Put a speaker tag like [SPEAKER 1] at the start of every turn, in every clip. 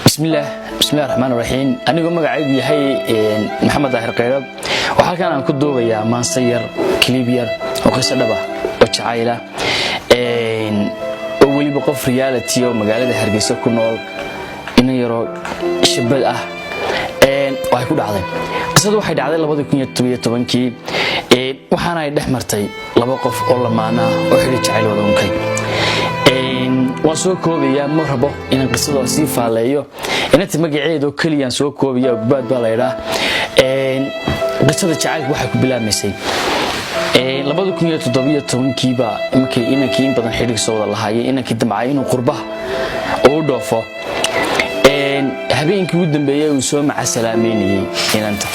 [SPEAKER 1] بسم الله الرحمن الرحيم أنا قم قاعد يحيي محمد ظاهر قيرب وحكى أنا كنت دوبيا مانسير كليبير وقصة دبا وشعائلة أولي بقف ريالتي ومقالة هرجسة كنول إنه يرى شباب وهيكون عظيم قصة واحد عظيم لبضي كنية طبيعي وحنا يدح مرتي لبقف والله معنا وحري شعائل وذونكي وسو كوبيا مرحبا إن قصة وصيفة عليه إن أنت مجيء كليان سو كوبيا وبعد بالله قصة شعائل واحد بلا مسي لبضي كنية طبيعي كيبا ممكن إنك بدن حري صوت الله هاي إنك دمعين وقربه أو ضعفه habeenkii ugu dambeeyay uu soo maca salaameynayay inanta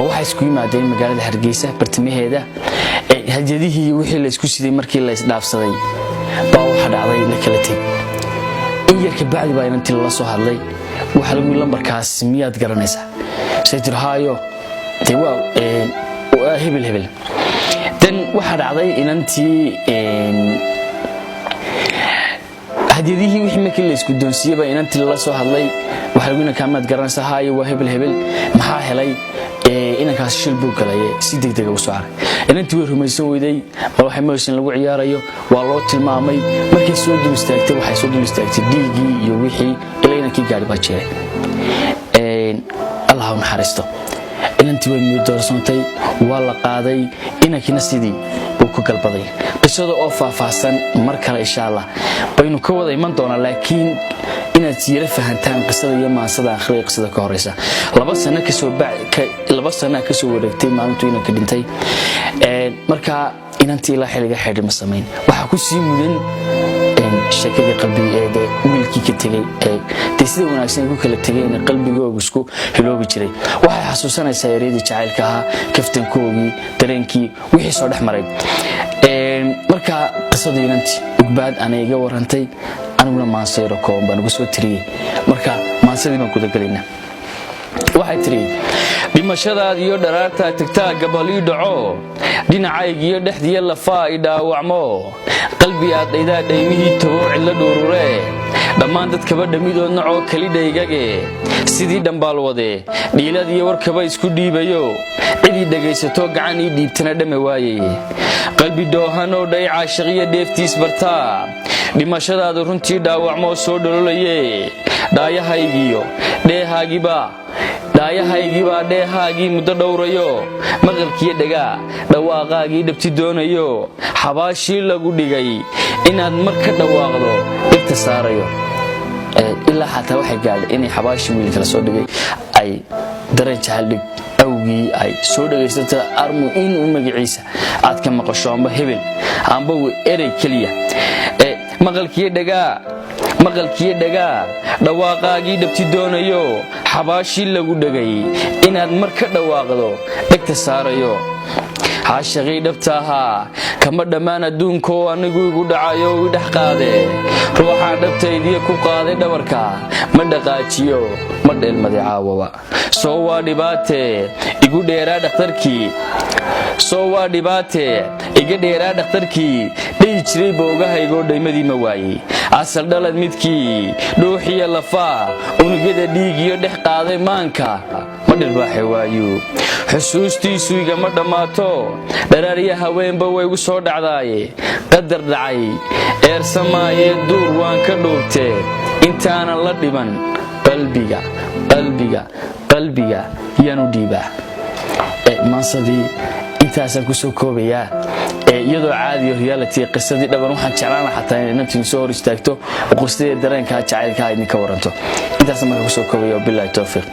[SPEAKER 1] waxa isku yimaadeen magaalada Hargeysa bartamaheeda hadiyadihii wixii la isku siday markii la isdhaafsaday baa waxa dhacday la kala tag in yarka bacdi baa inantii la soo hadlay waxa lagu lambarkaas miyaad garanaysaa saytir haayo waa hebel tan waxa dhacday inantii hadiyadihii wixii markii la isku doonsiyay baa inantii la soo hadlay waxa lagu kaamad garanaysaa haayo waa hebel maxaa helay inankaas shil buu galay si degdeg ah u soo aray inantii way rumaysan weyday waxa meeshan lagu ciyaarayo waa loo tilmaamay markii soo dul istaagtay waxay soo dul istaagtay dhiigii iyo wixii ilaa inankii gaari baa jiray Allah ha naxariisto inantii way mid doorsantay waa la qaaday inankina sidii uu ku galbaday qisada oo faahfaahsan mar kale insha Allah baynu ka wada iman doonaa laakiin inaad siira fahantaan qisada iyo maansada akhriga qisada ka horeysa laba sano ka soo wareegtay maalintu inanka dhintay marka inantii la xiliga xidhi ma sameyn waxa ku sii mudan shakada qalbigeeda wiilkii ka tagay sida wanaagsan ku kala tagayna qalbigoodu isku hiloobi jiray waxay xasuusanaysaa yareedii jacaylka ahaa kaftankoogii dareenkii wixii soo dhaxmaray marka qisada inantii ugbaad aniga warantay aniguna maansayro kooban baan ugu soo tiriyay marka maansadii baan ku dagalaynaa waxay tiriyay dhimashadaad iyo dharaarta tagtaa gabalii dhaco dhinacayga iyo dhexdiya lafaa i dhaawacmo qalbi aad dhaydaa dhaymihii tago cilla dhuurure dhammaan dadkaba dhamidood nacoo kali dhaygage sidii dhambaal wade dhiilad iyo warkaba isku dhiibayo cidii dhagaysato gacan ii dhiibtana dhame waayay qalbi doohanoo dhay caashiqiyo dheeftiis bartaa dhimashadaadu runtii dhaawacmo soo dhololaye dhaayahaygiyo dheehaagiibaa dheehaagii muddo dhowrayo maqalkiyo dhagaa dhawaaqaagii dhabti doonayo xabaashii lagu dhigay inaad mar ka dhawaaqdo dhigta saarayo ilaa xataa waxay gaadhay inay xabaashii wiilka la soo dhigay ay dareen jacayl dhig awgii ay soo dhagaysato armu inuu magaciisa aad ka maqasho amba hebel amba erey keliya maqalkiyo dhagaa dhawaaqaagii dhabti doonayo xabaashii lagu dhagay inaad mar ka dhawaaqdo dhigta saarayo haashaqii dhabta ahaa kama dhammaan adduunkoo anigu igu dhacayo i dhex qaade ruuxaan dhabtaydiya ku qaaday dhabarka ma dhaqaajiyo ma dheelmaday caawaba soo waa dhibaate iga dheeraa dhakhtarkii dhihi jiray boogahaygoo dhaymadii ma waayey asal dhalad midkii dhuuxiya lafaa unugyada dhiigiyo dhex qaaday maanka ma dhirbaaxe waayo xusuustiisu igama dhammaato dharaariya haweenba way igu soo dhacdaaye qadar dhacay eersamaayee duur waan ka dhuubtee intaanan la dhiban qalbiga yaanu dhiibaa maansadii intaasaan ku soo koobayaa iyadoo caadiyo reality qisadii dhaban waxaan jeclaan xataa in inantii soo hor istaagto oo qisadii dareenka jacaylka idinka waranto intaas markaa ku soo koobaya billahi tawfiiq